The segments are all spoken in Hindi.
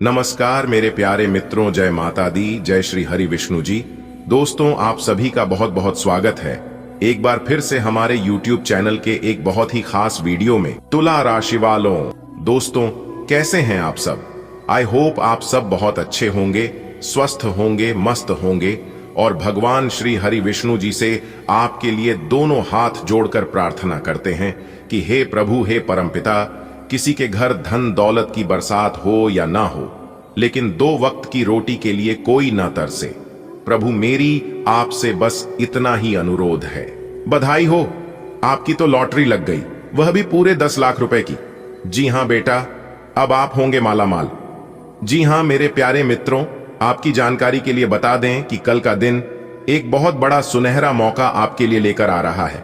नमस्कार मेरे प्यारे मित्रों, जय माता दी, जय श्री हरि विष्णु जी। दोस्तों, आप सभी का बहुत बहुत स्वागत है एक बार फिर से हमारे YouTube चैनल के एक बहुत ही खास वीडियो में। तुला राशि वालों, दोस्तों कैसे हैं आप सब? आई होप आप सब बहुत अच्छे होंगे, स्वस्थ होंगे, मस्त होंगे और भगवान श्री हरि विष्णु जी से आपके लिए दोनों हाथ जोड़कर प्रार्थना करते हैं कि हे प्रभु, हे परमपिता, किसी के घर धन दौलत की बरसात हो या ना हो, लेकिन 2 वक्त की रोटी के लिए कोई ना तरसे। प्रभु, मेरी आपसे बस इतना ही अनुरोध है। बधाई हो, आपकी तो लॉटरी लग गई, वह भी पूरे 10 लाख रुपए की। जी हां बेटा, अब आप होंगे मालामाल। जी हां मेरे प्यारे मित्रों, आपकी जानकारी के लिए बता दें कि कल का दिन एक बहुत बड़ा सुनहरा मौका आपके लिए लेकर आ रहा है,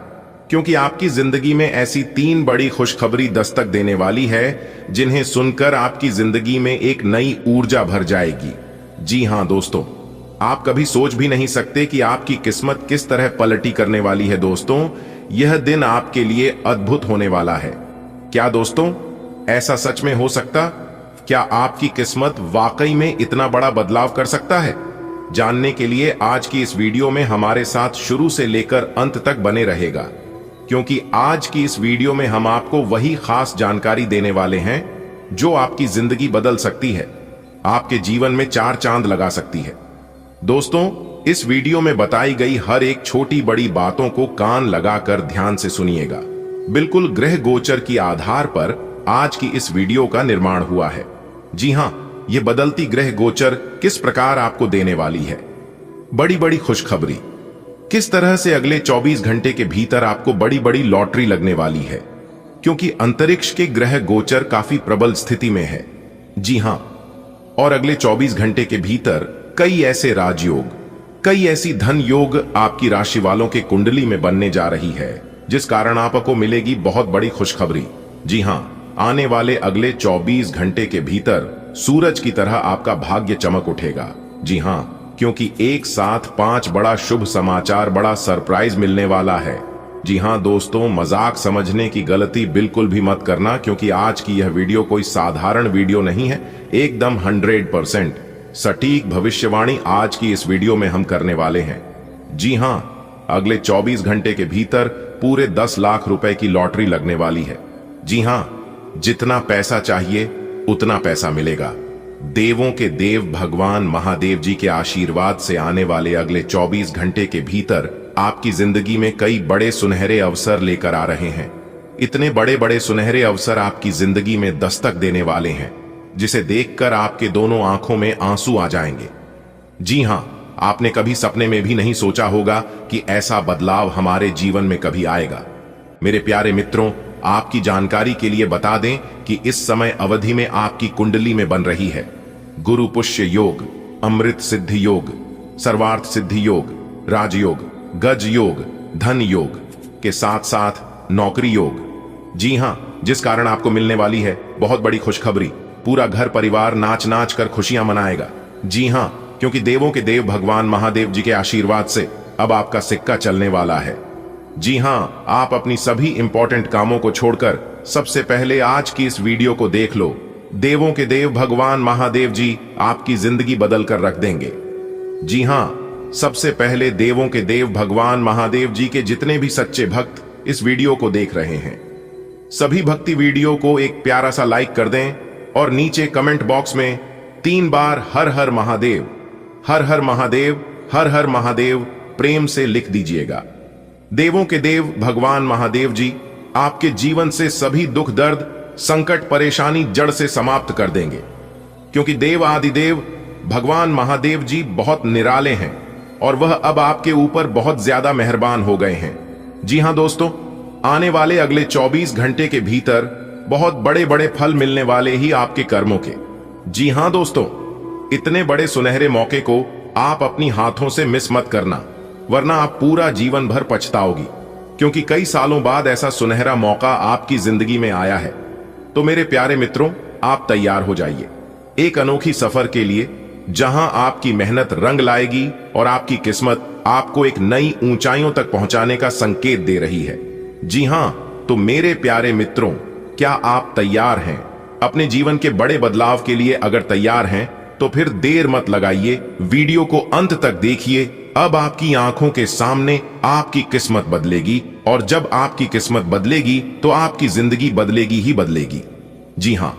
क्योंकि आपकी जिंदगी में ऐसी 3 बड़ी खुशखबरी दस्तक देने वाली है जिन्हें सुनकर आपकी जिंदगी में एक नई ऊर्जा भर जाएगी। जी हां दोस्तों, आप कभी सोच भी नहीं सकते कि आपकी किस्मत किस तरह पलटी करने वाली है। दोस्तों, यह दिन आपके लिए अद्भुत होने वाला है। क्या दोस्तों, ऐसा सच में हो सकता? क्या आपकी किस्मत वाकई में इतना बड़ा बदलाव कर सकता है? जानने के लिए आज की इस वीडियो में हमारे साथ शुरू से लेकर अंत तक बने रहेगा, क्योंकि आज की इस वीडियो में हम आपको वही खास जानकारी देने वाले हैं जो आपकी जिंदगी बदल सकती है, आपके जीवन में 4 चांद लगा सकती है। दोस्तों, इस वीडियो में बताई गई हर एक छोटी बड़ी बातों को कान लगाकर ध्यान से सुनिएगा। बिल्कुल ग्रह गोचर की आधार पर आज की इस वीडियो का निर्माण हुआ है। जी हां, यह बदलती ग्रह गोचर किस प्रकार आपको देने वाली है बड़ी बड़ी खुशखबरी, किस तरह से अगले 24 घंटे के भीतर आपको बड़ी बड़ी लॉटरी लगने वाली है, क्योंकि अंतरिक्ष के ग्रह गोचर काफी प्रबल स्थिति में है। जी हां, और अगले 24 घंटे के भीतर कई ऐसे राजयोग, कई ऐसी धन योग आपकी राशि वालों के कुंडली में बनने जा रही है, जिस कारण आपको मिलेगी बहुत बड़ी खुशखबरी। जी हां, आने वाले अगले 24 घंटे के भीतर सूरज की तरह आपका भाग्य चमक उठेगा। जी हां, क्योंकि एक साथ 5 बड़ा शुभ समाचार, बड़ा सरप्राइज मिलने वाला है। जी हां दोस्तों, मजाक समझने की गलती बिल्कुल भी मत करना, क्योंकि आज की यह वीडियो कोई साधारण वीडियो नहीं है। एकदम 100% सटीक भविष्यवाणी आज की इस वीडियो में हम करने वाले हैं। जी हां, अगले 24 घंटे के भीतर पूरे 10 लाख रुपए की लॉटरी लगने वाली है। जी हां, जितना पैसा चाहिए उतना पैसा मिलेगा। देवों के देव भगवान महादेव जी के आशीर्वाद से आने वाले अगले 24 घंटे के भीतर आपकी जिंदगी में कई बड़े सुनहरे अवसर लेकर आ रहे हैं। इतने बड़े बड़े सुनहरे अवसर आपकी जिंदगी में दस्तक देने वाले हैं, जिसे देखकर आपके दोनों आंखों में आंसू आ जाएंगे। जी हां, आपने कभी सपने में भी नहीं सोचा होगा कि ऐसा बदलाव हमारे जीवन में कभी आएगा। मेरे प्यारे मित्रों, आपकी जानकारी के लिए बता दें कि इस समय अवधि में आपकी कुंडली में बन रही है गुरु पुष्य योग, अमृत सिद्धि योग, सर्वार्थ सिद्धि योग, राजयोग, गज योग, धन योग के साथ साथ नौकरी योग। जी हां, जिस कारण आपको मिलने वाली है बहुत बड़ी खुशखबरी। पूरा घर परिवार नाच नाच कर खुशियां मनाएगा। जी हां, क्योंकि देवों के देव भगवान महादेव जी के आशीर्वाद से अब आपका सिक्का चलने वाला है। जी हां, आप अपनी सभी इंपॉर्टेंट कामों को छोड़कर सबसे पहले आज की इस वीडियो को देख लो। देवों के देव भगवान महादेव जी आपकी जिंदगी बदल कर रख देंगे। जी हां, सबसे पहले देवों के देव भगवान महादेव जी के जितने भी सच्चे भक्त इस वीडियो को देख रहे हैं, सभी भक्ति वीडियो को एक प्यारा सा लाइक कर दें और नीचे कमेंट बॉक्स में 3 बार हर हर महादेव, हर हर महादेव, हर हर महादेव प्रेम से लिख दीजिएगा। देवों के देव भगवान महादेव जी आपके जीवन से सभी दुख दर्द, संकट, परेशानी जड़ से समाप्त कर देंगे, क्योंकि देव आदिदेव भगवान महादेव जी बहुत निराले हैं और वह अब आपके ऊपर बहुत ज्यादा मेहरबान हो गए हैं। जी हां दोस्तों, आने वाले अगले 24 घंटे के भीतर बहुत बड़े बड़े फल मिलने वाले ही आपके कर्मों के। जी हां दोस्तों, इतने बड़े सुनहरे मौके को आप अपनी हाथों से मिस मत करना, वरना आप पूरा जीवन भर पछताओगी, क्योंकि कई सालों बाद ऐसा सुनहरा मौका आपकी जिंदगी में आया है। तो मेरे प्यारे मित्रों, आप तैयार हो जाइए एक अनोखी सफर के लिए, जहां आपकी मेहनत रंग लाएगी और आपकी किस्मत आपको एक नई ऊंचाइयों तक पहुंचाने का संकेत दे रही है। जी हां, तो मेरे प्यारे मित्रों, क्या आप तैयार हैं? अपने जीवन के बड़े बदलाव के लिए अगर तैयार हैं तो फिर देर मत लगाइए, वीडियो को अंत तक देखिए। अब आपकी आंखों के सामने आपकी किस्मत बदलेगी, और जब आपकी किस्मत बदलेगी तो आपकी जिंदगी बदलेगी ही बदलेगी। जी हां,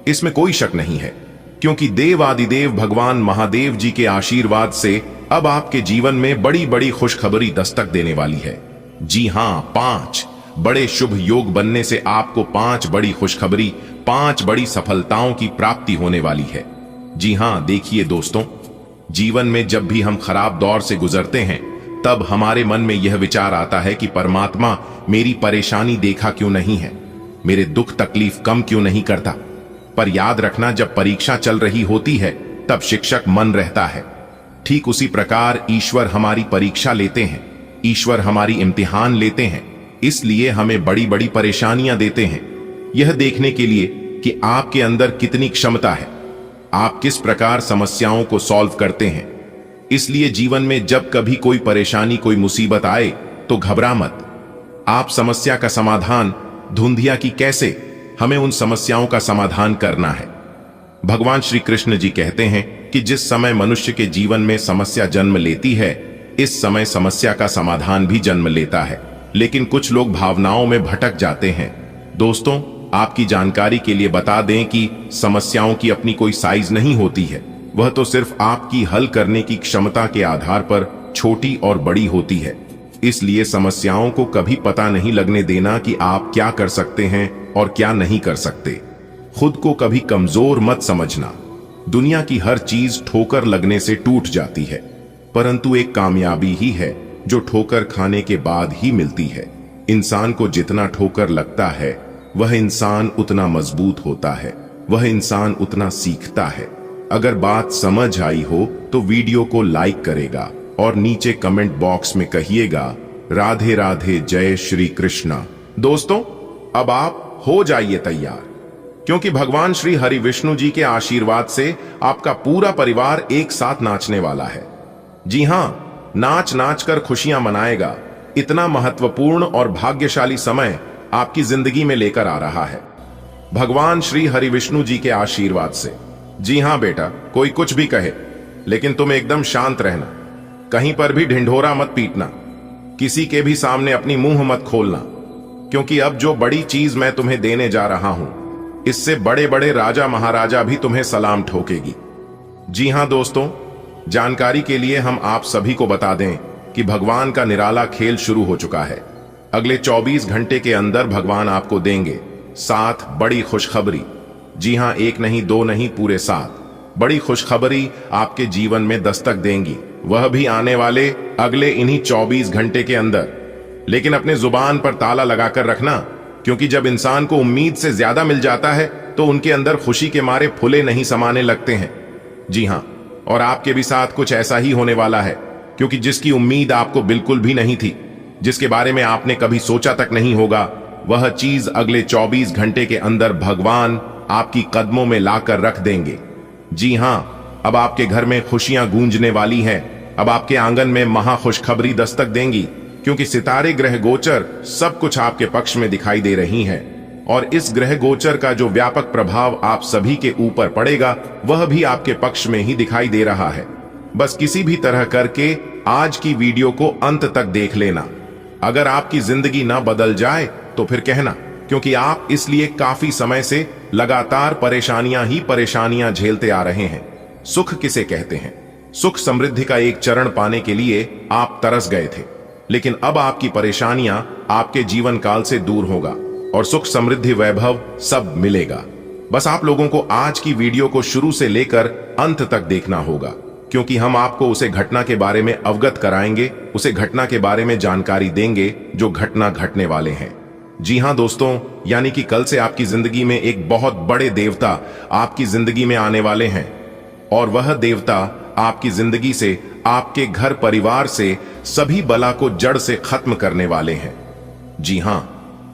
इसमें कोई शक नहीं है, क्योंकि देव आदिदेव भगवान महादेव जी के आशीर्वाद से अब आपके जीवन में बड़ी बड़ी खुशखबरी दस्तक देने वाली है। जी हां, 5 बड़े शुभ योग बनने से आपको 5 बड़ी खुशखबरी, 5 बड़ी सफलताओं की प्राप्ति होने वाली है। जी हां, देखिए दोस्तों, जीवन में जब भी हम खराब दौर से गुजरते हैं तब हमारे मन में यह विचार आता है कि परमात्मा मेरी परेशानी देखा क्यों नहीं है, मेरे दुख तकलीफ कम क्यों नहीं करता। पर याद रखना, जब परीक्षा चल रही होती है तब शिक्षक मन रहता है। ठीक उसी प्रकार ईश्वर हमारी परीक्षा लेते हैं, ईश्वर हमारी इम्तिहान लेते हैं, इसलिए हमें बड़ी बड़ी परेशानियां देते हैं, यह देखने के लिए कि आपके अंदर कितनी क्षमता है, आप किस प्रकार समस्याओं को सॉल्व करते हैं। इसलिए जीवन में जब कभी कोई परेशानी, कोई मुसीबत आए तो घबरा मत। आप समस्या का समाधान ढूंढिए कि कैसे हमें उन समस्याओं का समाधान करना है। भगवान श्री कृष्ण जी कहते हैं कि जिस समय मनुष्य के जीवन में समस्या जन्म लेती है, इस समय समस्या का समाधान भी जन्म लेता है। लेकिन कुछ लोग भावनाओं में भटक जाते हैं। दोस्तों, आपकी जानकारी के लिए बता दें कि समस्याओं की अपनी कोई साइज नहीं होती है, वह तो सिर्फ आपकी हल करने की क्षमता के आधार पर छोटी और बड़ी होती है। इसलिए समस्याओं को कभी पता नहीं लगने देना कि आप क्या कर सकते हैं और क्या नहीं कर सकते। खुद को कभी कमजोर मत समझना। दुनिया की हर चीज ठोकर लगने से टूट जाती है, परंतु एक कामयाबी ही है जो ठोकर खाने के बाद ही मिलती है। इंसान को जितना ठोकर लगता है वह इंसान उतना मजबूत होता है, वह इंसान उतना सीखता है। अगर बात समझ आई हो तो वीडियो को लाइक करेगा और नीचे कमेंट बॉक्स में कहिएगा राधे राधे, जय श्री कृष्णा। दोस्तों, अब आप हो जाइए तैयार, क्योंकि भगवान श्री हरि विष्णु जी के आशीर्वाद से आपका पूरा परिवार एक साथ नाचने वाला है। जी हां, नाच नाच कर खुशियां मनाएगा। इतना महत्वपूर्ण और भाग्यशाली समय आपकी जिंदगी में लेकर आ रहा है भगवान श्री हरि विष्णु जी के आशीर्वाद से। जी हां बेटा, कोई कुछ भी कहे, लेकिन तुम एकदम शांत रहना, कहीं पर भी ढिंढोरा मत पीटना, किसी के भी सामने अपनी मुंह मत खोलना, क्योंकि अब जो बड़ी चीज मैं तुम्हें देने जा रहा हूं, इससे बड़े बड़े राजा महाराजा भी तुम्हें सलाम ठोकेगी। जी हां दोस्तों, जानकारी के लिए हम आप सभी को बता दें कि भगवान का निराला खेल शुरू हो चुका है। अगले 24 घंटे के अंदर भगवान आपको देंगे 7 बड़ी खुशखबरी। जी हां, 1 नहीं 2 नहीं, पूरे 7 बड़ी खुशखबरी आपके जीवन में दस्तक देंगी, वह भी आने वाले अगले इन्हीं 24 घंटे के अंदर। लेकिन अपने जुबान पर ताला लगाकर रखना, क्योंकि जब इंसान को उम्मीद से ज्यादा मिल जाता है तो उनके अंदर खुशी के मारे फुले नहीं समाने लगते हैं। जी हां, और आपके भी साथ कुछ ऐसा ही होने वाला है, क्योंकि जिसकी उम्मीद आपको बिल्कुल भी नहीं थी, जिसके बारे में आपने कभी सोचा तक नहीं होगा, वह चीज अगले 24 घंटे के अंदर भगवान आपकी कदमों में लाकर रख देंगे। जी हां, अब आपके घर में खुशियां गूंजने वाली हैं। अब आपके आंगन में महा खुशखबरी दस्तक देंगी, क्योंकि सितारे, ग्रह गोचर सब कुछ आपके पक्ष में दिखाई दे रही हैं। और इस ग्रह गोचर का जो व्यापक प्रभाव आप सभी के ऊपर पड़ेगा, वह भी आपके पक्ष में ही दिखाई दे रहा है। बस किसी भी तरह करके आज की वीडियो को अंत तक देख लेना। अगर आपकी जिंदगी ना बदल जाए तो फिर कहना, क्योंकि आप इसलिए काफी समय से लगातार परेशानियां ही परेशानियां झेलते आ रहे हैं। सुख किसे कहते हैं? सुख समृद्धि का एक चरण पाने के लिए आप तरस गए थे, लेकिन अब आपकी परेशानियां आपके जीवन काल से दूर होगा और सुख समृद्धि वैभव सब मिलेगा। बस आप लोगों को आज की वीडियो को शुरू से लेकर अंत तक देखना होगा, क्योंकि हम आपको उसे घटना के बारे में अवगत कराएंगे, उसे घटना के बारे में जानकारी देंगे जो घटना घटने वाले हैं। जी हां दोस्तों, यानी कि कल से आपकी जिंदगी में एक बहुत बड़े देवता आपकी जिंदगी में आने वाले हैं, और वह देवता आपकी जिंदगी से, आपके घर परिवार से सभी बला को जड़ से खत्म करने वाले हैं। जी हां,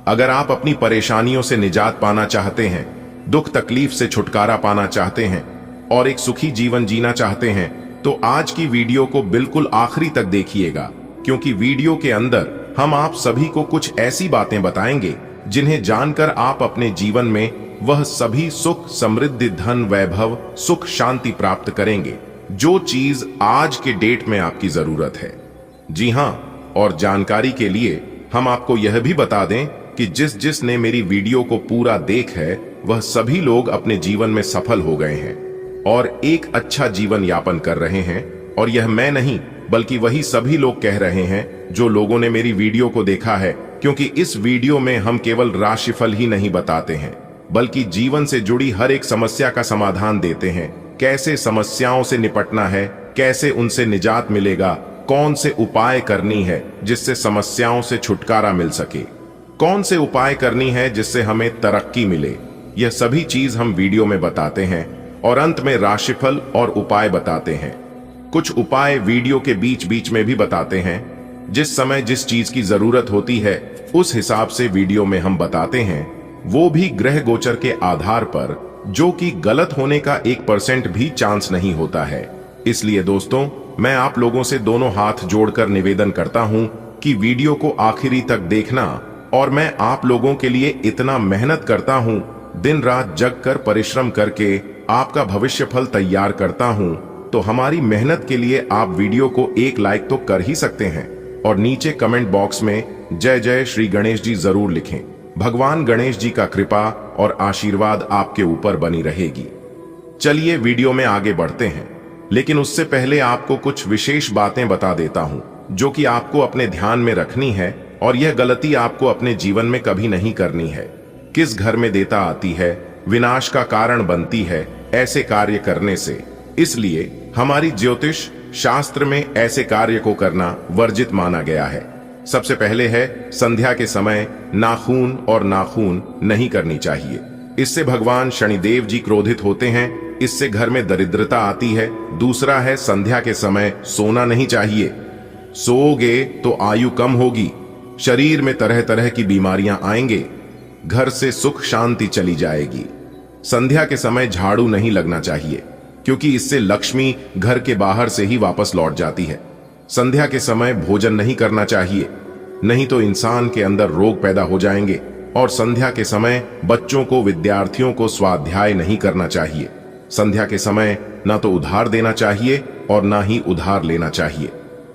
अगर आप अपनी परेशानियों से निजात पाना चाहते हैं, दुख तकलीफ से छुटकारा पाना चाहते हैं और एक सुखी जीवन जीना चाहते हैं, तो आज की वीडियो को बिल्कुल आखिरी तक देखिएगा, क्योंकि वीडियो के अंदर हम आप सभी को कुछ ऐसी बातें बताएंगे जिन्हें जानकर आप अपने जीवन में वह सभी सुख, समृद्धि, धन, वैभव, सुख, शांति प्राप्त करेंगे, जो चीज आज के डेट में आपकी जरूरत है। जी हां, और जानकारी के लिए हम आपको यह भी बता दें कि जिसने मेरी वीडियो को पूरा देख है, वह सभी लोग अपने जीवन में सफल हो गए हैं और एक अच्छा जीवन यापन कर रहे हैं। और यह मैं नहीं, बल्कि वही सभी लोग कह रहे हैं जो लोगों ने मेरी वीडियो को देखा है, क्योंकि इस वीडियो में हम केवल राशिफल ही नहीं बताते हैं, बल्कि जीवन से जुड़ी हर एक समस्या का समाधान देते हैं। कैसे समस्याओं से निपटना है, कैसे उनसे निजात मिलेगा, कौन से उपाय करनी है जिससे समस्याओं से छुटकारा मिल सके, कौन से उपाय करनी है जिससे हमें तरक्की मिले, यह सभी चीज हम वीडियो में बताते हैं। और अंत में राशिफल और उपाय बताते हैं। कुछ उपाय वीडियो के बीच बीच में भी बताते हैं। जिस समय जिस चीज की जरूरत होती है उस हिसाब से वीडियो में हम बताते हैं, वो भी ग्रह गोचर के आधार पर, जो कि गलत होने का 1% भी चांस नहीं होता है। इसलिए दोस्तों, मैं आप लोगों से दोनों हाथ जोड़कर निवेदन करता हूं कि वीडियो को आखिरी तक देखना। और मैं आप लोगों के लिए इतना मेहनत करता हूं, दिन रात जग कर परिश्रम करके आपका भविष्य फल तैयार करता हूं, तो हमारी मेहनत के लिए आप वीडियो को एक लाइक तो कर ही सकते हैं और नीचे कमेंट बॉक्स में जय जय श्री गणेश जी जरूर लिखें। भगवान गणेश जी का कृपा और आशीर्वाद आपके ऊपर बनी रहेगी। चलिए वीडियो में आगे बढ़ते हैं, लेकिन उससे पहले आपको कुछ विशेष बातें बता देता हूं जो कि आपको अपने ध्यान में रखनी है, और यह गलती आपको अपने जीवन में कभी नहीं करनी है। किस घर में देता आती है, विनाश का कारण बनती है ऐसे कार्य करने से। इसलिए हमारी ज्योतिष शास्त्र में ऐसे कार्य को करना वर्जित माना गया है। सबसे पहले है, संध्या के समय नाखून और नाखून नहीं करनी चाहिए। इससे भगवान शनिदेव जी क्रोधित होते हैं, इससे घर में दरिद्रता आती है। दूसरा है, संध्या के समय सोना नहीं चाहिए। सोओगे तो आयु कम होगी, शरीर में तरह तरह की बीमारियां आएंगे, घर से सुख शांति चली जाएगी। संध्या के समय झाड़ू नहीं लगना चाहिए, क्योंकि इससे लक्ष्मी घर के बाहर से ही वापस लौट जाती है। संध्या के समय भोजन नहीं करना चाहिए, नहीं तो इंसान के अंदर रोग पैदा हो जाएंगे। और संध्या के समय बच्चों को, विद्यार्थियों को स्वाध्याय नहीं करना चाहिए। संध्या के समय ना तो उधार देना चाहिए और ना ही उधार लेना चाहिए।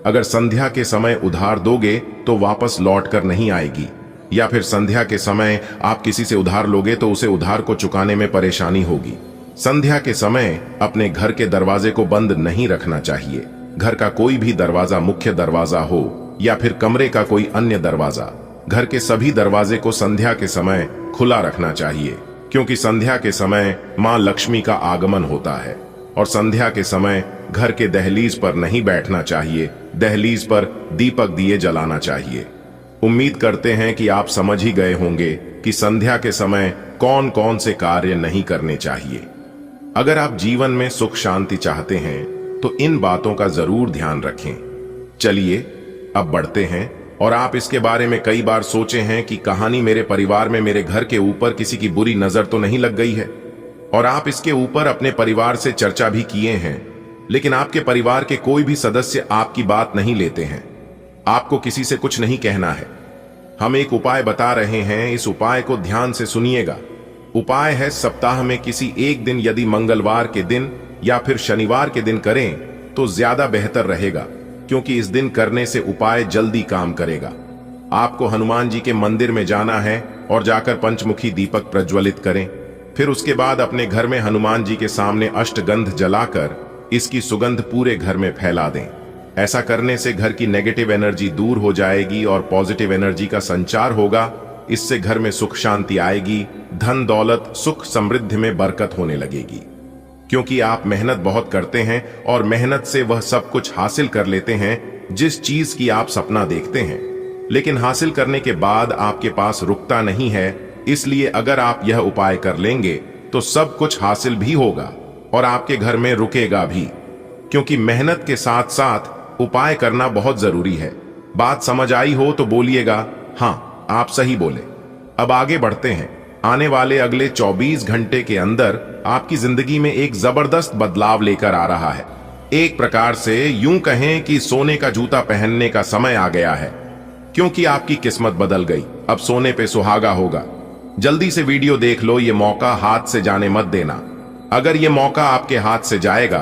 अगर संध्या के समय उधार दोगे तो वापस लौट कर नहीं आएगी, या फिर संध्या के समय आप किसी से उधार लोगे तो उसे उधार को चुकाने में परेशानी होगी। संध्या के समय अपने घर के दरवाजे को बंद नहीं रखना चाहिए। घर का कोई भी दरवाजा, मुख्य दरवाजा हो या फिर कमरे का कोई अन्य दरवाजा, घर के सभी दरवाजे को संध्या के समय खुला रखना चाहिए, क्योंकि संध्या के समय मां लक्ष्मी का आगमन होता है। और संध्या के समय घर के दहलीज पर नहीं बैठना चाहिए, दहलीज पर दीपक दिए जलाना चाहिए। उम्मीद करते हैं कि आप समझ ही गए होंगे कि संध्या के समय कौन कौन से कार्य नहीं करने चाहिए। अगर आप जीवन में सुख शांति चाहते हैं तो इन बातों का जरूर ध्यान रखें। चलिए अब बढ़ते हैं। और आप इसके बारे में कई बार सोचे हैं कि कहानी मेरे परिवार में मेरे घर के ऊपर किसी की बुरी नजर तो नहीं लग गई है, और आप इसके ऊपर अपने परिवार से चर्चा भी किए हैं, लेकिन आपके परिवार के कोई भी सदस्य आपकी बात नहीं लेते हैं। आपको किसी से कुछ नहीं कहना है। हम एक उपाय बता रहे हैं, इस उपाय को ध्यान से सुनिएगा। उपाय है, सप्ताह में किसी एक दिन, यदि मंगलवार के दिन या फिर शनिवार के दिन करें तो ज्यादा बेहतर रहेगा, क्योंकि इस दिन करने से उपाय जल्दी काम करेगा। आपको हनुमान जी के मंदिर में जाना है और जाकर पंचमुखी दीपक प्रज्वलित करें। फिर उसके बाद अपने घर में हनुमान जी के सामने अष्टगंध जलाकर इसकी सुगंध पूरे घर में फैला दें। ऐसा करने से घर की नेगेटिव एनर्जी दूर हो जाएगी और पॉजिटिव एनर्जी का संचार होगा। इससे घर में सुख शांति आएगी, धन दौलत सुख समृद्धि में बरकत होने लगेगी। क्योंकि आप मेहनत बहुत करते हैं और मेहनत से वह सब कुछ हासिल कर लेते हैं जिस चीज की आप सपना देखते हैं, लेकिन हासिल करने के बाद आपके पास रुकता नहीं है। इसलिए अगर आप यह उपाय कर लेंगे तो सब कुछ हासिल भी होगा और आपके घर में रुकेगा भी, क्योंकि मेहनत के साथ साथ उपाय करना बहुत जरूरी है। बात समझ आई हो तो बोलिएगा हाँ, आप सही बोले। अब आगे बढ़ते हैं। आने वाले अगले 24 घंटे के अंदर आपकी जिंदगी में एक जबरदस्त बदलाव लेकर आ रहा है। एक प्रकार से यूं कहें कि सोने का जूता पहनने का समय आ गया है, क्योंकि आपकी किस्मत बदल गई। अब सोने पे सुहागा होगा। जल्दी से वीडियो देख लो, ये मौका हाथ से जाने मत देना। अगर ये मौका आपके हाथ से जाएगा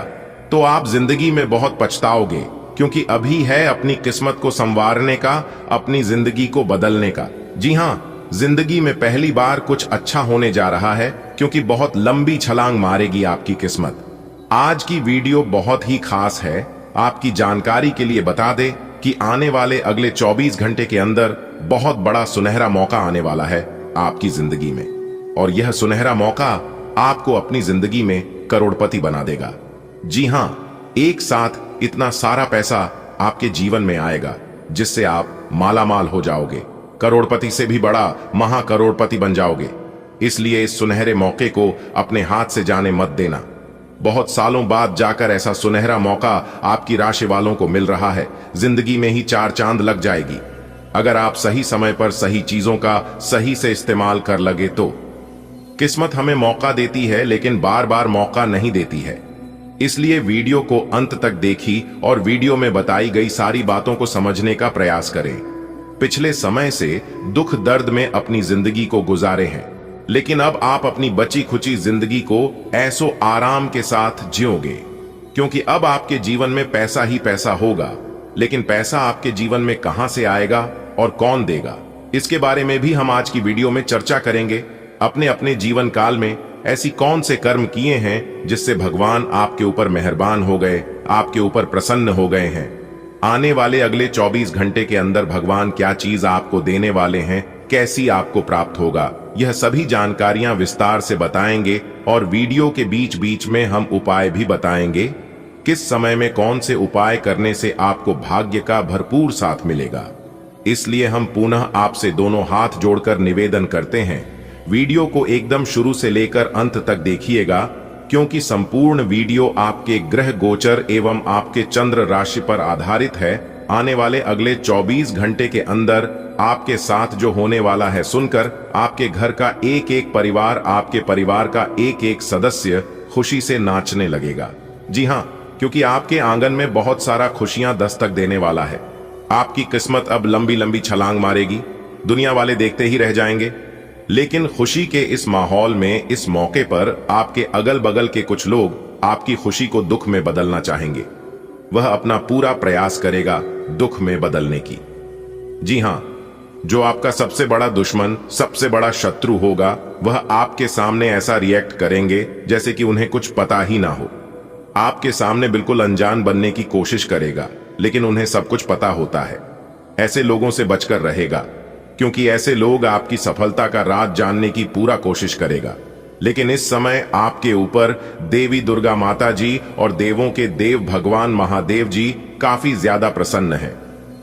तो आप जिंदगी में बहुत पछताओगे, क्योंकि अभी है अपनी किस्मत को संवारने का, अपनी जिंदगी को बदलने का। जी हाँ, जिंदगी में पहली बार कुछ अच्छा होने जा रहा है, क्योंकि बहुत लंबी छलांग मारेगी आपकी किस्मत। आज की वीडियो बहुत ही खास है। आपकी जानकारी के लिए बता दे कि आने वाले अगले 24 घंटे के अंदर बहुत बड़ा सुनहरा मौका आने वाला है आपकी जिंदगी में, और यह सुनहरा मौका आपको अपनी जिंदगी में करोड़पति बना देगा। जी हाँ, एक साथ इतना सारा पैसा आपके जीवन में आएगा जिससे आप मालामाल हो जाओगे, करोड़पति से भी बड़ा महाकरोड़पति बन जाओगे। इसलिए इस सुनहरे मौके को अपने हाथ से जाने मत देना। बहुत सालों बाद जाकर ऐसा सुनहरा मौका आपकी राशि वालों को मिल रहा है। जिंदगी में ही 4 चांद लग जाएगी अगर आप सही समय पर सही चीजों का सही से इस्तेमाल कर लगे तो। किस्मत हमें मौका देती है, लेकिन बार बार मौका नहीं देती है। इसलिए वीडियो को अंत तक देखी और वीडियो में बताई गई सारी बातों को समझने का प्रयास करें। पिछले समय से दुख दर्द में अपनी जिंदगी को गुजारे हैं, लेकिन अब आप अपनी बची खुची जिंदगी को ऐसो आराम के साथ जियोगे, क्योंकि अब आपके जीवन में पैसा ही पैसा होगा। लेकिन पैसा आपके जीवन में कहां से आएगा और कौन देगा, इसके बारे में भी हम आज की वीडियो में चर्चा करेंगे। अपने अपने जीवन काल में ऐसी कौन से कर्म किए हैं जिससे भगवान आपके ऊपर मेहरबान हो गए, आपके ऊपर प्रसन्न हो गए हैं। आने वाले अगले 24 घंटे के अंदर भगवान क्या चीज आपको देने वाले हैं, कैसी आपको प्राप्त होगा, यह सभी जानकारियां विस्तार से बताएंगे। और वीडियो के बीच बीच में हम उपाय भी बताएंगे, किस समय में कौन से उपाय करने से आपको भाग्य का भरपूर साथ मिलेगा। इसलिए हम पुनः आपसे दोनों हाथ जोड़कर निवेदन करते हैं, वीडियो को एकदम शुरू से लेकर अंत तक देखिएगा, क्योंकि संपूर्ण वीडियो आपके ग्रह गोचर एवं आपके चंद्र राशि पर आधारित है। आने वाले अगले 24 घंटे के अंदर आपके साथ जो होने वाला है सुनकर आपके घर का एक एक परिवार, आपके परिवार का एक एक सदस्य खुशी से नाचने लगेगा। जी हाँ, क्योंकि आपके आंगन में बहुत सारा खुशियां दस्तक देने वाला है। आपकी किस्मत अब लंबी लंबी छलांग मारेगी, दुनिया वाले देखते ही रह जाएंगे। लेकिन खुशी के इस माहौल में, इस मौके पर आपके अगल बगल के कुछ लोग आपकी खुशी को दुख में बदलना चाहेंगे। वह अपना पूरा प्रयास करेगा दुख में बदलने की। जी हाँ, जो आपका सबसे बड़ा दुश्मन, सबसे बड़ा शत्रु होगा, वह आपके सामने ऐसा रिएक्ट करेंगे जैसे कि उन्हें कुछ पता ही ना हो। आपके सामने बिल्कुल अनजान बनने की कोशिश करेगा, लेकिन उन्हें सब कुछ पता होता है। ऐसे लोगों से बचकर रहेगा, क्योंकि ऐसे लोग आपकी सफलता का राज जानने की पूरा कोशिश करेगा। लेकिन इस समय आपके ऊपर देवी दुर्गा माता जी और देवों के देव भगवान महादेव जी काफी ज्यादा प्रसन्न हैं।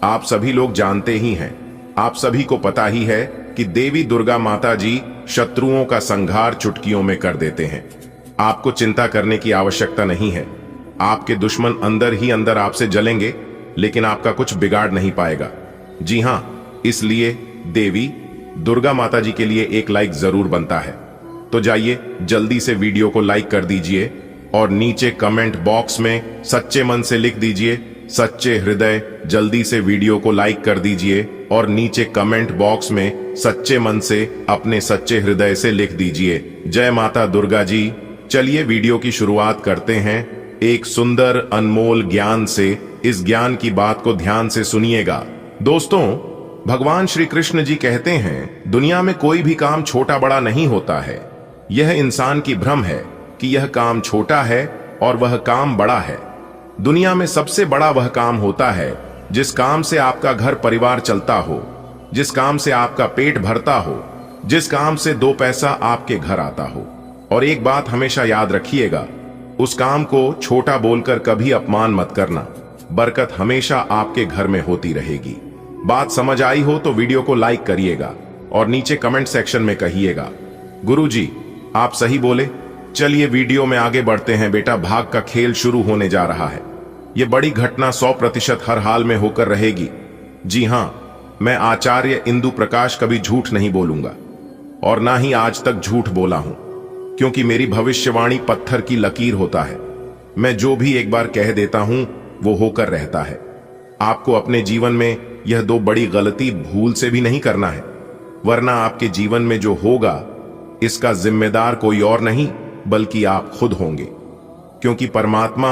आप सभी लोग जानते ही हैं, आप सभी को पता ही है कि देवी दुर्गा माता जी शत्रुओं का संहार चुटकियों में कर देते हैं। आपको चिंता करने की आवश्यकता नहीं है। आपके दुश्मन अंदर ही अंदर आपसे जलेंगे, लेकिन आपका कुछ बिगाड़ नहीं पाएगा। जी हाँ, इसलिए देवी दुर्गा माता जी के लिए एक लाइक जरूर बनता है। तो जाइए जल्दी से वीडियो को लाइक कर दीजिए और नीचे कमेंट बॉक्स में सच्चे मन से लिख दीजिए सच्चे हृदय। जल्दी से वीडियो को लाइक कर दीजिए और नीचे कमेंट बॉक्स में सच्चे मन से अपने सच्चे हृदय से लिख दीजिए जय माता दुर्गा जी। चलिए वीडियो की शुरुआत करते हैं एक सुंदर अनमोल ज्ञान से। इस ज्ञान की बात को ध्यान से सुनिएगा। दोस्तों, भगवान श्री कृष्ण जी कहते हैं, दुनिया में कोई भी काम छोटा बड़ा नहीं होता है। यह इंसान की भ्रम है कि यह काम छोटा है और वह काम बड़ा है। दुनिया में सबसे बड़ा वह काम होता है जिस काम से आपका घर परिवार चलता हो, जिस काम से आपका पेट भरता हो, जिस काम से 2 पैसा आपके घर आता हो। और एक बात हमेशा याद रखिएगा, उस काम को छोटा बोलकर कभी अपमान मत करना। बरकत हमेशा आपके घर में होती रहेगी। बात समझ आई हो तो वीडियो को लाइक करिएगा और नीचे कमेंट सेक्शन में कहिएगा, गुरुजी आप सही बोले। चलिए वीडियो में आगे बढ़ते हैं। बेटा, भाग का खेल शुरू होने जा रहा है। यह बड़ी घटना 100% हर हाल में होकर रहेगी। जी हाँ, मैं आचार्य इंदु प्रकाश कभी झूठ नहीं बोलूंगा और ना ही आज तक झूठ बोला हूं, क्योंकि मेरी भविष्यवाणी पत्थर की लकीर होता है। मैं जो भी एक बार कह देता हूं वो होकर रहता है। आपको अपने जीवन में यह 2 बड़ी गलती भूल से भी नहीं करना है। वरना आपके जीवन में जो होगा इसका जिम्मेदार कोई और नहीं बल्कि आप खुद होंगे, क्योंकि परमात्मा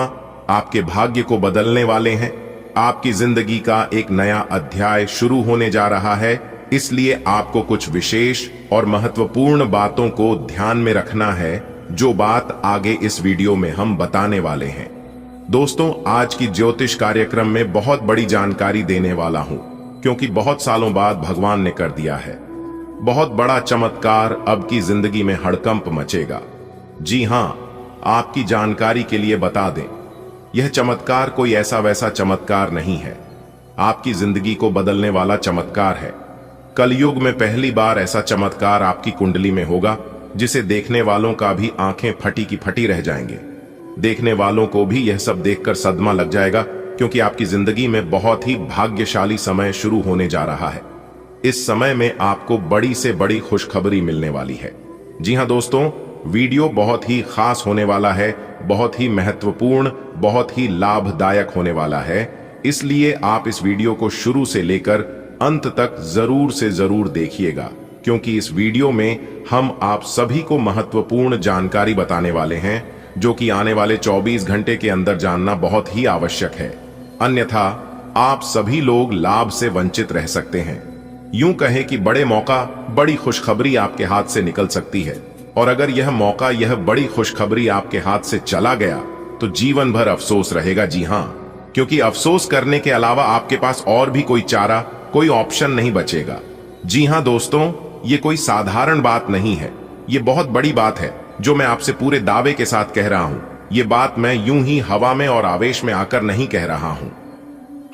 आपके भाग्य को बदलने वाले हैं। आपकी जिंदगी का एक नया अध्याय शुरू होने जा रहा है, इसलिए आपको कुछ विशेष और महत्वपूर्ण बातों को ध्यान में रखना है, जो बात आगे इस वीडियो में हम बताने वाले हैं। दोस्तों, आज की ज्योतिष कार्यक्रम में बहुत बड़ी जानकारी देने वाला हूं, क्योंकि बहुत सालों बाद भगवान ने कर दिया है बहुत बड़ा चमत्कार। अब की जिंदगी में हड़कंप मचेगा। जी हां, आपकी जानकारी के लिए बता दें, यह चमत्कार कोई ऐसा वैसा चमत्कार नहीं है, आपकी जिंदगी को बदलने वाला चमत्कार है। कलयुग में पहली बार ऐसा चमत्कार आपकी कुंडली में होगा, जिसे देखने वालों का भी आंखें फटी की फटी रह जाएंगे। देखने वालों को भी यह सब देखकर सदमा लग जाएगा, क्योंकि आपकी जिंदगी में बहुत ही भाग्यशाली समय शुरू होने जा रहा है। इस समय में आपको बड़ी से बड़ी खुशखबरी मिलने वाली है। जी हां दोस्तों, वीडियो बहुत ही खास होने वाला है, बहुत ही महत्वपूर्ण, बहुत ही लाभदायक होने वाला है। इसलिए आप इस वीडियो को शुरू से लेकर अंत तक जरूर से जरूर देखिएगा, क्योंकि इस वीडियो में हम आप सभी को महत्वपूर्ण जानकारी बताने वाले हैं, जो कि आने वाले 24 घंटे के अंदर जानना बहुत ही आवश्यक है। अन्यथा आप सभी लोग लाभ से वंचित रह सकते हैं। यूं कहें कि बड़े मौका, बड़ी खुशखबरी आपके हाथ से निकल सकती है, और अगर यह मौका, यह बड़ी खुशखबरी आपके हाथ से चला गया तो जीवन भर अफसोस रहेगा। जी हां, क्योंकि अफसोस करने के अलावा आपके पास और भी कोई चारा, कोई ऑप्शन नहीं बचेगा। जी हां दोस्तों, ये कोई साधारण बात नहीं है, ये बहुत बड़ी बात है, जो मैं आपसे पूरे दावे के साथ कह रहा हूं। ये बात मैं यूं ही हवा में और आवेश में आकर नहीं कह रहा हूं।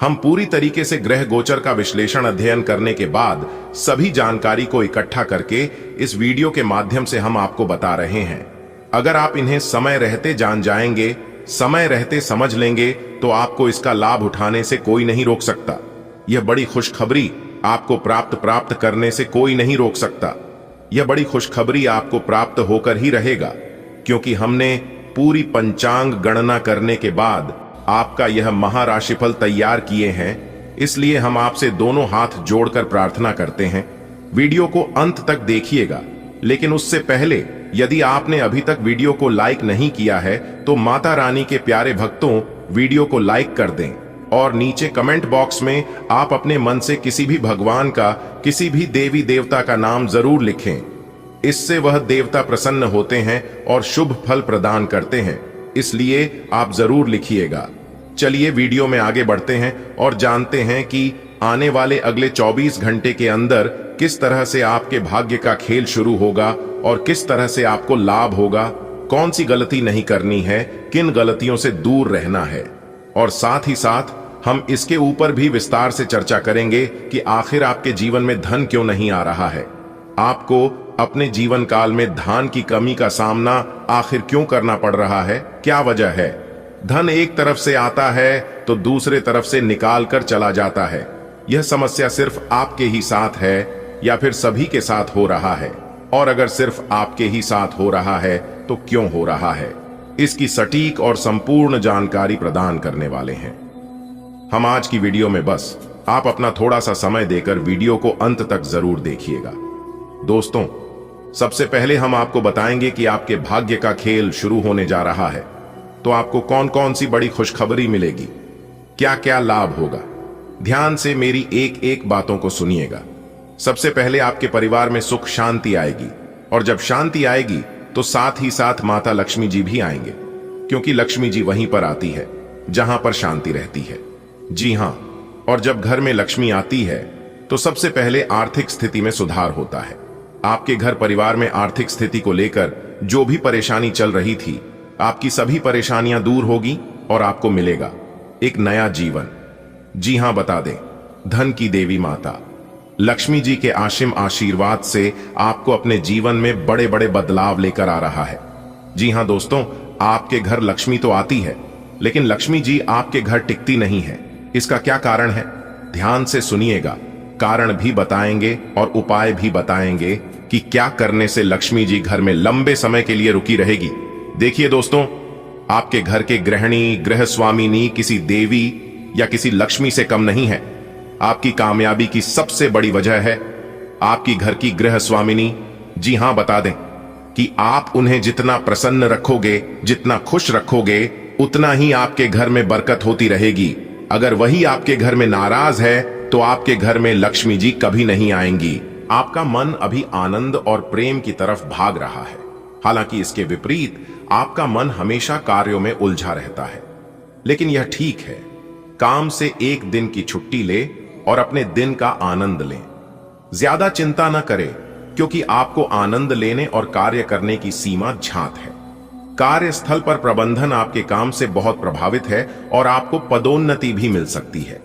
हम पूरी तरीके से ग्रह गोचर का विश्लेषण अध्ययन करने के बाद सभी जानकारी को इकट्ठा करके इस वीडियो के माध्यम से हम आपको बता रहे हैं। अगर आप इन्हें समय रहते जान जाएंगे, समय रहते समझ लेंगे, तो आपको इसका लाभ उठाने से कोई नहीं रोक सकता। यह बड़ी खुशखबरी आपको प्राप्त करने से कोई नहीं रोक सकता। यह बड़ी खुशखबरी आपको प्राप्त होकर ही रहेगा, क्योंकि हमने पूरी पंचांग गणना करने के बाद आपका यह महाराशिफल तैयार किए हैं। इसलिए हम आपसे दोनों हाथ जोड़कर प्रार्थना करते हैं, वीडियो को अंत तक देखिएगा। लेकिन उससे पहले यदि आपने अभी तक वीडियो को लाइक नहीं किया है, तो माता रानी के प्यारे भक्तों, वीडियो को लाइक कर दें और नीचे कमेंट बॉक्स में आप अपने मन से किसी भी भगवान का, किसी भी देवी देवता का नाम जरूर लिखें। इससे वह देवता प्रसन्न होते हैं और शुभ फल प्रदान करते हैं, इसलिए आप जरूर लिखिएगा। चलिए वीडियो में आगे बढ़ते हैं और जानते हैं कि आने वाले अगले 24 घंटे के अंदर किस तरह से आपके भाग्य का खेल शुरू होगा और किस तरह से आपको लाभ होगा, कौन सी गलती नहीं करनी है, किन गलतियों से दूर रहना है। और साथ ही साथ हम इसके ऊपर भी विस्तार से चर्चा करेंगे कि आखिर आपके जीवन में धन क्यों नहीं आ रहा है, आपको अपने जीवन काल में धन की कमी का सामना आखिर क्यों करना पड़ रहा है, क्या वजह है। धन एक तरफ से आता है तो दूसरे तरफ से निकाल कर चला जाता है। यह समस्या सिर्फ आपके ही साथ है या फिर सभी के साथ हो रहा है, और अगर सिर्फ आपके ही साथ हो रहा है तो क्यों हो रहा है, इसकी सटीक और संपूर्ण जानकारी प्रदान करने वाले हैं हम आज की वीडियो में। बस आप अपना थोड़ा सा समय देकर वीडियो को अंत तक जरूर देखिएगा। दोस्तों, सबसे पहले हम आपको बताएंगे कि आपके भाग्य का खेल शुरू होने जा रहा है, तो आपको कौन कौन सी बड़ी खुशखबरी मिलेगी, क्या क्या लाभ होगा। ध्यान से मेरी एक एक बातों को सुनिएगा। सबसे पहले आपके परिवार में सुख शांति आएगी, और जब शांति आएगी तो साथ ही साथ माता लक्ष्मी जी भी आएंगे, क्योंकि लक्ष्मी जी वहीं पर आती है जहां पर शांति रहती है। जी हां, और जब घर में लक्ष्मी आती है तो सबसे पहले आर्थिक स्थिति में सुधार होता है। आपके घर परिवार में आर्थिक स्थिति को लेकर जो भी परेशानी चल रही थी, आपकी सभी परेशानियां दूर होगी और आपको मिलेगा एक नया जीवन। जी हां, बता दें, धन की देवी माता लक्ष्मी जी के आशीम आशीर्वाद से आपको अपने जीवन में बड़े बड़े बदलाव लेकर आ रहा है। जी हां दोस्तों, आपके घर लक्ष्मी तो आती है, लेकिन लक्ष्मी जी आपके घर टिकती नहीं है। इसका क्या कारण है, ध्यान से सुनिएगा। कारण भी बताएंगे और उपाय भी बताएंगे कि क्या करने से लक्ष्मी जी घर में लंबे समय के लिए रुकी रहेगी। देखिए दोस्तों, आपके घर के गृहिणी, गृह स्वामिनी किसी देवी या किसी लक्ष्मी से कम नहीं है। आपकी कामयाबी की सबसे बड़ी वजह है आपकी घर की गृह स्वामिनी, जी हां बता दें कि आप उन्हें जितना प्रसन्न रखोगे, जितना खुश रखोगे, उतना ही आपके घर में बरकत होती रहेगी। अगर वही आपके घर में नाराज है तो आपके घर में लक्ष्मी जी कभी नहीं आएंगी। आपका मन अभी आनंद और प्रेम की तरफ भाग रहा है। हालांकि इसके विपरीत आपका मन हमेशा कार्यों में उलझा रहता है। लेकिन यह ठीक है, काम से एक दिन की छुट्टी ले और अपने दिन का आनंद लें। ज्यादा चिंता न करें, क्योंकि आपको आनंद लेने और कार्य करने की सीमा ज्ञात है। कार्यस्थल पर प्रबंधन आपके काम से बहुत प्रभावित है और आपको पदोन्नति भी मिल सकती है।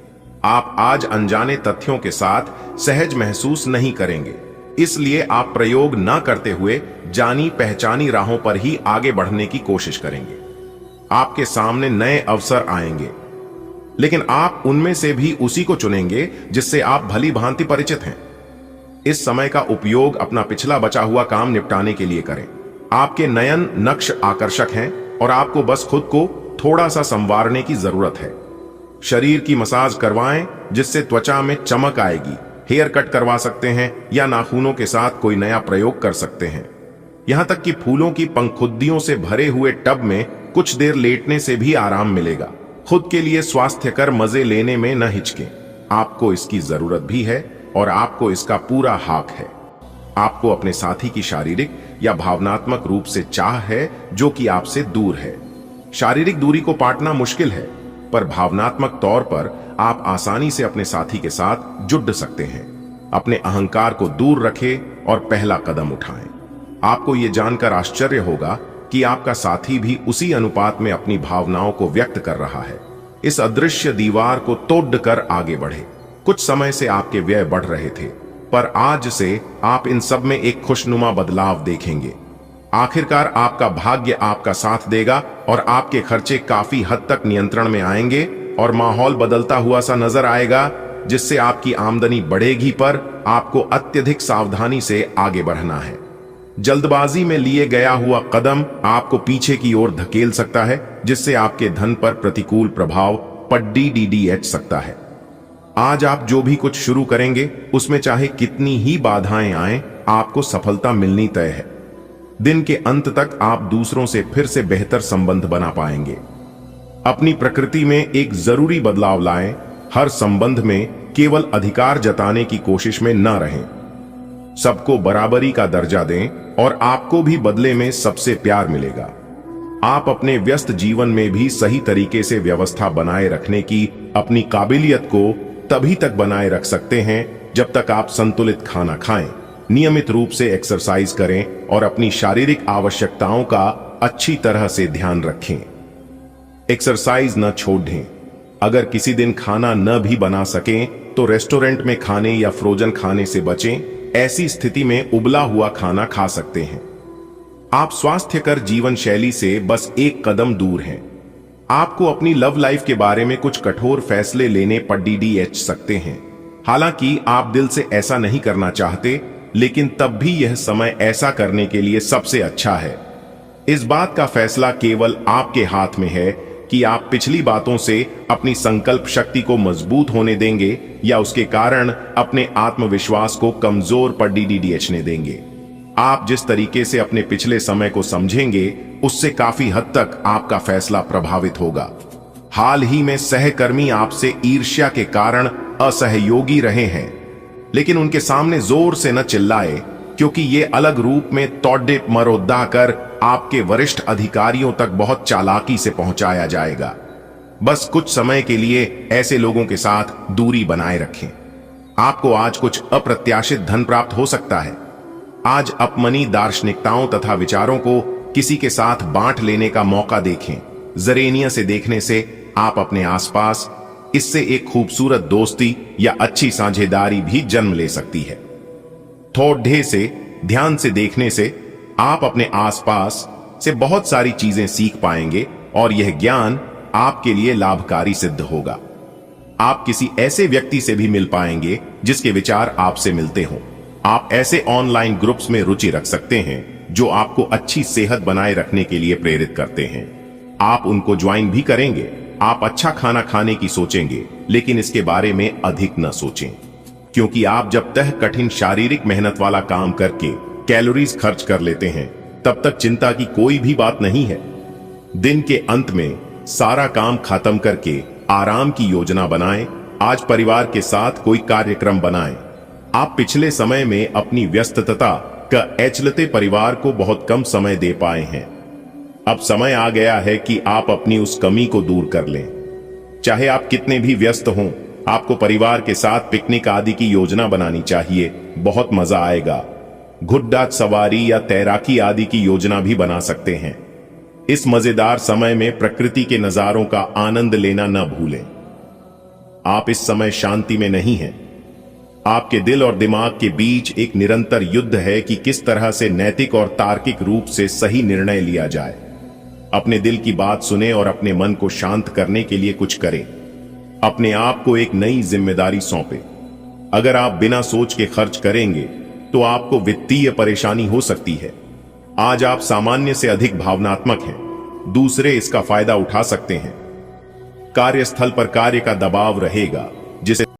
आप आज अनजाने तथ्यों के साथ सहज महसूस नहीं करेंगे, इसलिए आप प्रयोग न करते हुए जानी पहचानी राहों पर ही आगे बढ़ने की कोशिश करेंगे। आपके सामने नए अवसर आएंगे, लेकिन आप उनमें से भी उसी को चुनेंगे जिससे आप भली भांति परिचित हैं। इस समय का उपयोग अपना पिछला बचा हुआ काम निपटाने के लिए करें। आपके नयन नक्श आकर्षक हैं और आपको बस खुद को थोड़ा सा संवारने की जरूरत है। शरीर की मसाज करवाएं, जिससे त्वचा में चमक आएगी। हेयर कट करवा सकते हैं या नाखूनों के साथ कोई नया प्रयोग कर सकते हैं। यहां तक कि फूलों की पंखुद्दियों से भरे हुए टब में कुछ देर लेटने से भी आराम मिलेगा। खुद के लिए स्वास्थ्यकर मजे लेने में न हिचकें। आपको इसकी जरूरत भी है और आपको इसका पूरा हक है। आपको अपने साथी की शारीरिक या भावनात्मक रूप से चाह है, जो कि आपसे दूर है। शारीरिक दूरी को पाटना मुश्किल है, पर भावनात्मक तौर पर आप आसानी से अपने साथी के साथ जुड़ सकते हैं। अपने अहंकार को दूर रखें और पहला कदम उठाएं। आपको यह जानकर आश्चर्य होगा कि आपका साथी भी उसी अनुपात में अपनी भावनाओं को व्यक्त कर रहा है। इस अदृश्य दीवार को तोड़कर आगे बढ़े। कुछ समय से आपके व्यय बढ़ रहे थे, पर आज से आप इन सब में एक खुशनुमा बदलाव देखेंगे। आखिरकार आपका भाग्य आपका साथ देगा और आपके खर्चे काफी हद तक नियंत्रण में आएंगे और माहौल बदलता हुआ सा नजर आएगा, जिससे आपकी आमदनी बढ़ेगी, पर आपको अत्यधिक सावधानी से आगे बढ़ना है। जल्दबाजी में लिए गया हुआ कदम आपको पीछे की ओर धकेल सकता है, जिससे आपके धन पर प्रतिकूल प्रभाव पड़ सकता है। आज आप जो भी कुछ शुरू करेंगे, उसमें चाहे कितनी ही बाधाएं आएं, आपको सफलता मिलनी तय है। दिन के अंत तक आप दूसरों से फिर से बेहतर संबंध बना पाएंगे। अपनी प्रकृति में एक जरूरी बदलाव लाएं। हर संबंध में केवल अधिकार जताने की कोशिश में न रहें। सबको बराबरी का दर्जा दें और आपको भी बदले में सबसे प्यार मिलेगा। आप अपने व्यस्त जीवन में भी सही तरीके से व्यवस्था बनाए रखने की अपनी काबिलियत को तभी तक बनाए रख सकते हैं जब तक आप संतुलित खाना खाएं, नियमित रूप से एक्सरसाइज करें और अपनी शारीरिक आवश्यकताओं का अच्छी तरह से ध्यान रखें। एक्सरसाइज न छोड़ दें। अगर किसी दिन खाना न भी बना सकें तो रेस्टोरेंट में खाने या फ्रोजन खाने से बचें। ऐसी स्थिति में उबला हुआ खाना खा सकते हैं। आप स्वास्थ्यकर जीवन शैली से बस एक कदम दूर हैं। आपको अपनी लव लाइफ के बारे में कुछ कठोर फैसले लेने पड़ सकते हैं। हालांकि आप दिल से ऐसा नहीं करना चाहते, लेकिन तब भी यह समय ऐसा करने के लिए सबसे अच्छा है। इस बात का फैसला केवल आपके हाथ में है कि आप पिछली बातों से अपनी संकल्प शक्ति को मजबूत होने देंगे या उसके कारण अपने आत्मविश्वास को कमजोर पड़ने देंगे। आप जिस तरीके से अपने पिछले समय को समझेंगे, उससे काफी हद तक आपका फैसला प्रभावित होगा। हाल ही में सहकर्मी आपसे ईर्ष्या के कारण असहयोगी रहे हैं, लेकिन उनके सामने जोर से न चिल्लाए, क्योंकि ये अलग रूप में तोड़े मरोदा कर आपके वरिष्ठ अधिकारियों तक बहुत चालाकी से पहुंचाया जाएगा। बस कुछ समय के लिए ऐसे लोगों के साथ दूरी बनाए रखें। आपको आज कुछ अप्रत्याशित धन प्राप्त हो सकता है। आज अपनी दार्शनिकताओं तथा विचारों को किसी के साथ बांट लेने का मौका देखें। जरेनिया से देखने से आप अपने आसपास इससे एक खूबसूरत दोस्ती या अच्छी साझेदारी भी जन्म ले सकती है। थोड़े से ध्यान से देखने से आप अपने आसपास से बहुत सारी चीजें सीख पाएंगे और यह ज्ञान आपके लिए लाभकारी सिद्ध होगा। आप किसी ऐसे व्यक्ति से भी मिल पाएंगे जिसके विचार आपसे मिलते हों। आप ऐसे ऑनलाइन ग्रुप्स में रुचि रख सकते हैं जो आपको अच्छी सेहत बनाए रखने के लिए प्रेरित करते हैं। आप उनको ज्वाइन भी करेंगे। आप अच्छा खाना खाने की सोचेंगे, लेकिन इसके बारे में अधिक न सोचें, क्योंकि आप जब तक कठिन शारीरिक मेहनत वाला काम करके कैलोरीज खर्च कर लेते हैं तब तक चिंता की कोई भी बात नहीं है। दिन के अंत में सारा काम खत्म करके आराम की योजना बनाएं। आज परिवार के साथ कोई कार्यक्रम बनाएं। आप पिछले समय में अपनी व्यस्तता का चलते परिवार को बहुत कम समय दे पाए हैं। अब समय आ गया है कि आप अपनी उस कमी को दूर कर लें। चाहे आप कितने भी व्यस्त हों, आपको परिवार के साथ पिकनिक आदि की योजना बनानी चाहिए। बहुत मजा आएगा। घुड्डा सवारी या तैराकी आदि की योजना भी बना सकते हैं। इस मजेदार समय में प्रकृति के नजारों का आनंद लेना न भूलें। आप इस समय शांति में नहीं हैं। आपके दिल और दिमाग के बीच एक निरंतर युद्ध है कि किस तरह से नैतिक और तार्किक रूप से सही निर्णय लिया जाए। अपने दिल की बात सुने और अपने मन को शांत करने के लिए कुछ करें। अपने आप को एक नई जिम्मेदारी सौंपें। अगर आप बिना सोच के खर्च करेंगे तो आपको वित्तीय परेशानी हो सकती है। आज आप सामान्य से अधिक भावनात्मक हैं। दूसरे इसका फायदा उठा सकते हैं। कार्यस्थल पर कार्य का दबाव रहेगा।